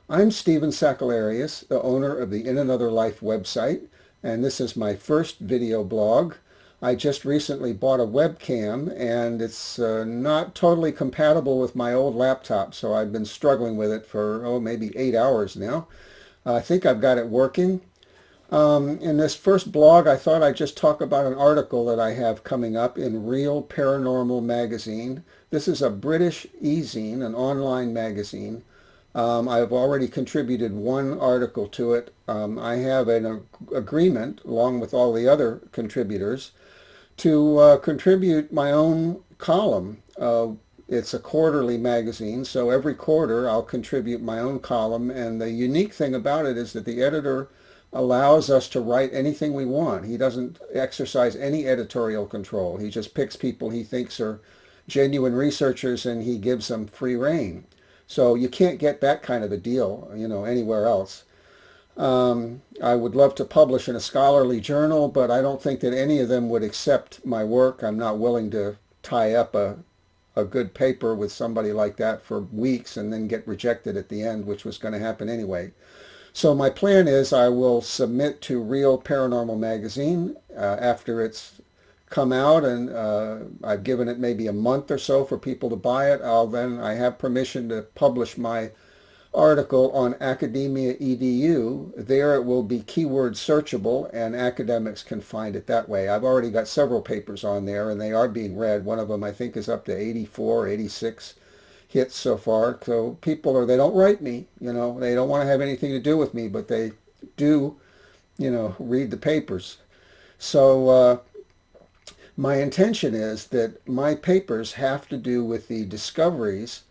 I'm Stephen Sakellarios, the owner of the In Another Life website, and this is my first video blog. I just recently bought a webcam, and it's not totally compatible with my old laptop, so I've been struggling with it for, maybe 8 hours now. I think I've got it working. In this first blog, I thought I'd just talk about an article that I have coming up in Real Paranormal magazine. This is a British e-zine, an online magazine. I've already contributed one article to it. I have an agreement, along with all the other contributors, to contribute my own column. It's a quarterly magazine, so every quarter I'll contribute my own column. And the unique thing about it is that the editor allows us to write anything we want. He doesn't exercise any editorial control. He just picks people he thinks are genuine researchers and he gives them free rein. So you can't get that kind of a deal, anywhere else. I would love to publish in a scholarly journal, but I don't think that any of them would accept my work. I'm not willing to tie up a good paper with somebody like that for weeks and then get rejected at the end, which was going to happen anyway. So my plan is I will submit to Real Paranormal magazine after it's come out, and I've given it maybe a month or so for people to buy it. I have permission to publish my article on Academia EDU. There it will be keyword searchable and academics can find it that way. I've already got several papers on there and they are being read. One of them I think is up to 84, 86 hits so far. So they don't write me, they don't want to have anything to do with me, but they do, read the papers. So my intention is that my papers have to do with the discoveries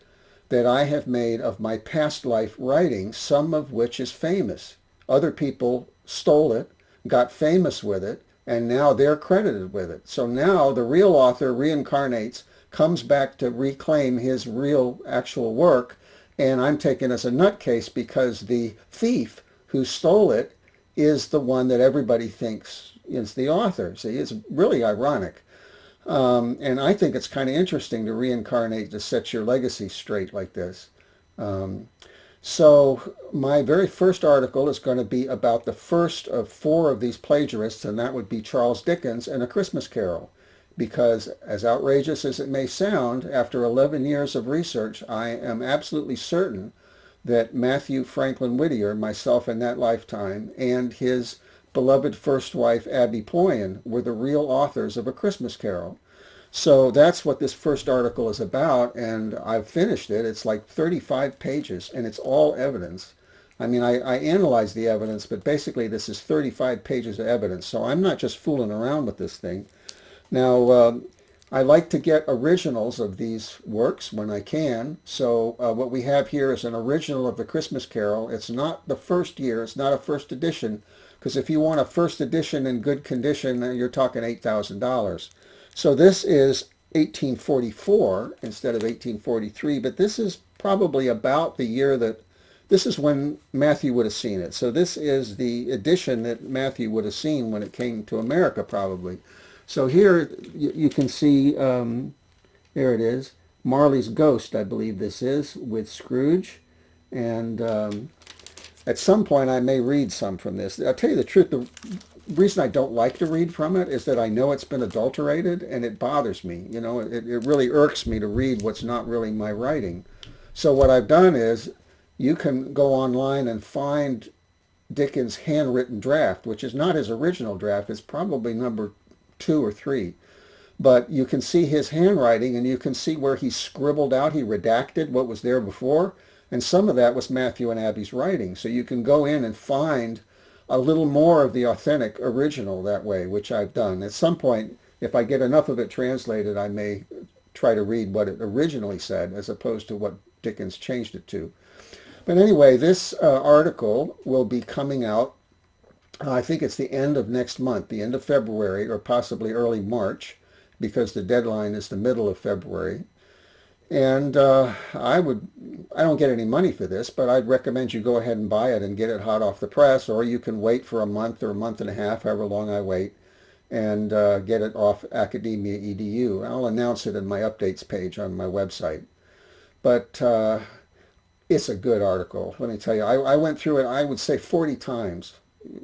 that I have made of my past life writing, some of which is famous. Other people stole it, got famous with it, and now they're credited with it. So now the real author reincarnates, comes back to reclaim his real actual work, and I'm taken as a nutcase because the thief who stole it is the one that everybody thinks is the author. See, it's really ironic. And I think it's kind of interesting to reincarnate to set your legacy straight like this. Um, so my very first article is going to be about the first of four of these plagiarists, and that would be Charles Dickens and A Christmas Carol. Because as outrageous as it may sound, after 11 years of research, I am absolutely certain that Matthew Franklin Whittier, myself in that lifetime, and his beloved first wife, Abby Ployan, were the real authors of A Christmas Carol. So that's what this first article is about, and I've finished it. It's like 35 pages, and it's all evidence. I mean, I analyzed the evidence, but basically this is 35 pages of evidence, so I'm not just fooling around with this thing. Now, I like to get originals of these works when I can, so what we have here is an original of the Christmas Carol. It's not the first year, it's not a first edition, because if you want a first edition in good condition, you're talking $8,000. So this is 1844 instead of 1843, but this is probably about the year this is when Matthew would have seen it. So this is the edition that Matthew would have seen when it came to America probably. So here you can see, there it is, Marley's Ghost, I believe this is, with Scrooge. And at some point I may read some from this. I'll tell you the truth, the reason I don't like to read from it is that I know it's been adulterated and it bothers me. It really irks me to read what's not really my writing. So what I've done is you can go online and find Dickens' handwritten draft, which is not his original draft. It's probably number 2 or 3. But you can see his handwriting and you can see where he scribbled out, he redacted what was there before. And some of that was Matthew and Abby's writing. So you can go in and find a little more of the authentic original that way, which I've done. At some point, if I get enough of it translated, I may try to read what it originally said as opposed to what Dickens changed it to. But anyway, this article will be coming out, I think it's the end of next month, the end of February, or possibly early March, because the deadline is the middle of February. And I don't get any money for this, but I'd recommend you go ahead and buy it and get it hot off the press, or you can wait for a month or a month and a half, however long I wait, and get it off Academia EDU. I'll announce it in my updates page on my website. But It's a good article. Let me tell you, I went through it, I would say 40 times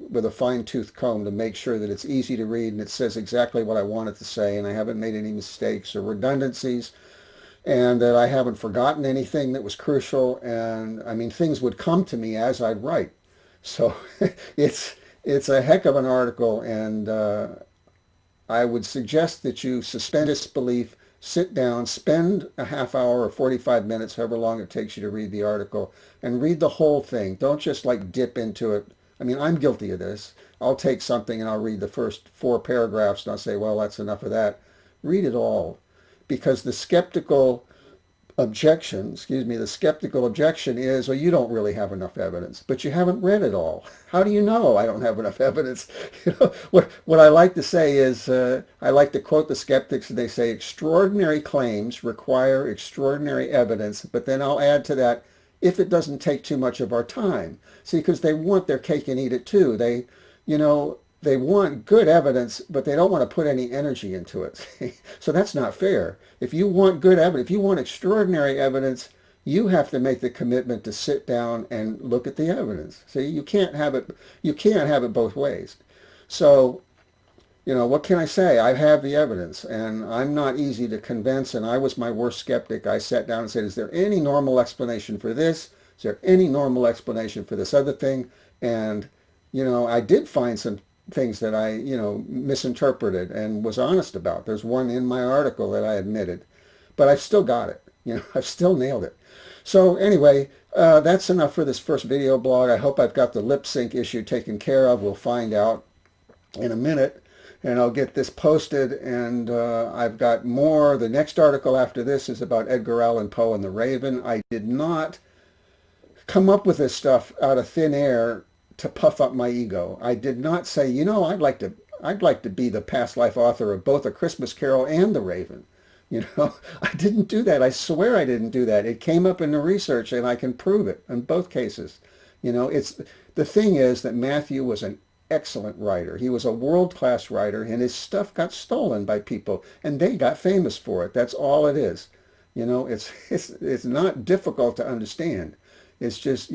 with a fine-tooth comb to make sure that it's easy to read and it says exactly what I want it to say, and I haven't made any mistakes or redundancies, and that I haven't forgotten anything that was crucial. And I mean, things would come to me as I'd write. So it's it's a heck of an article, and I would suggest that you suspend disbelief, sit down, spend a half hour or 45 minutes, however long it takes you to read the article, and read the whole thing. Don't just like dip into it. I mean, I'm guilty of this. I'll take something and I'll read the first 4 paragraphs and I'll say, well, that's enough of that. Read it all, because the skeptical objection is, well, you don't really have enough evidence, but you haven't read it all. How do you know I don't have enough evidence? What I like to say is, I like to quote the skeptics, and they say, extraordinary claims require extraordinary evidence, but then I'll add to that, if it doesn't take too much of our time. See, because they want their cake and eat it too. They want good evidence, but they don't want to put any energy into it. So that's not fair. If you want good evidence, if you want extraordinary evidence, you have to make the commitment to sit down and look at the evidence. See, you can't have it both ways. So, what can I say? I have the evidence, and I'm not easy to convince, and I was my worst skeptic. I sat down and said, is there any normal explanation for this? Is there any normal explanation for this other thing? And, I did find some things that I, misinterpreted and was honest about. There's one in my article that I admitted, but I've still got it. I've still nailed it. So anyway, that's enough for this first video blog. I hope I've got the lip sync issue taken care of. We'll find out in a minute, and I'll get this posted. And I've got more. The next article after this is about Edgar Allan Poe and the Raven. I did not come up with this stuff out of thin air to puff up my ego. I did not say, I'd like to be the past life author of both A Christmas Carol and The Raven. I didn't do that. I swear I didn't do that. It came up in the research, and I can prove it in both cases. The thing is that Matthew was an excellent writer. He was a world-class writer, and his stuff got stolen by people, and they got famous for it. That's all it is. It's not difficult to understand. It's just,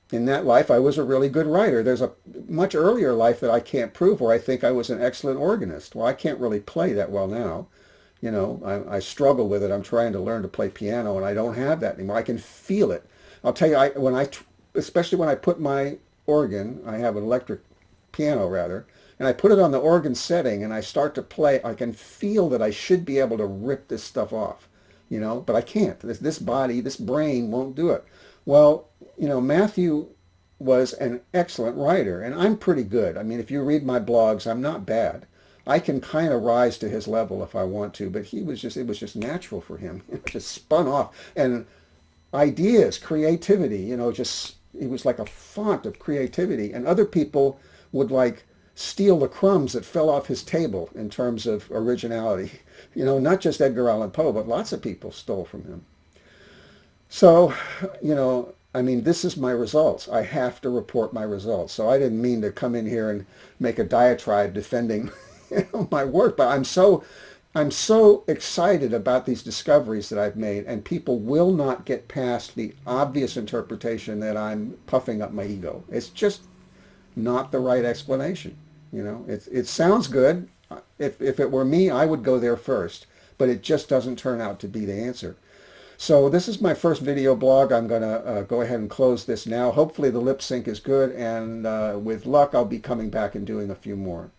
in that life, I was a really good writer. There's a much earlier life that I can't prove where I think I was an excellent organist. Well, I can't really play that well now. I struggle with it. I'm trying to learn to play piano, and I don't have that anymore. I can feel it. I'll tell you, especially when I put my organ, I have an electric piano rather, and I put it on the organ setting and I start to play, I can feel that I should be able to rip this stuff off, but I can't. This body, this brain won't do it. Well, Matthew was an excellent writer, and I'm pretty good. I mean, if you read my blogs, I'm not bad. I can kind of rise to his level if I want to, but it was just natural for him. It just spun off. And ideas, creativity, he was like a font of creativity. And other people would like steal the crumbs that fell off his table in terms of originality. Not just Edgar Allan Poe, but lots of people stole from him. So, I mean, this is my results. I have to report my results. So I didn't mean to come in here and make a diatribe defending my work, but I'm so excited about these discoveries that I've made, and people will not get past the obvious interpretation that I'm puffing up my ego. It's just not the right explanation. It sounds good. If it were me, I would go there first, but it just doesn't turn out to be the answer. So this is my first video blog. I'm going to go ahead and close this now. Hopefully the lip sync is good, and with luck, I'll be coming back and doing a few more.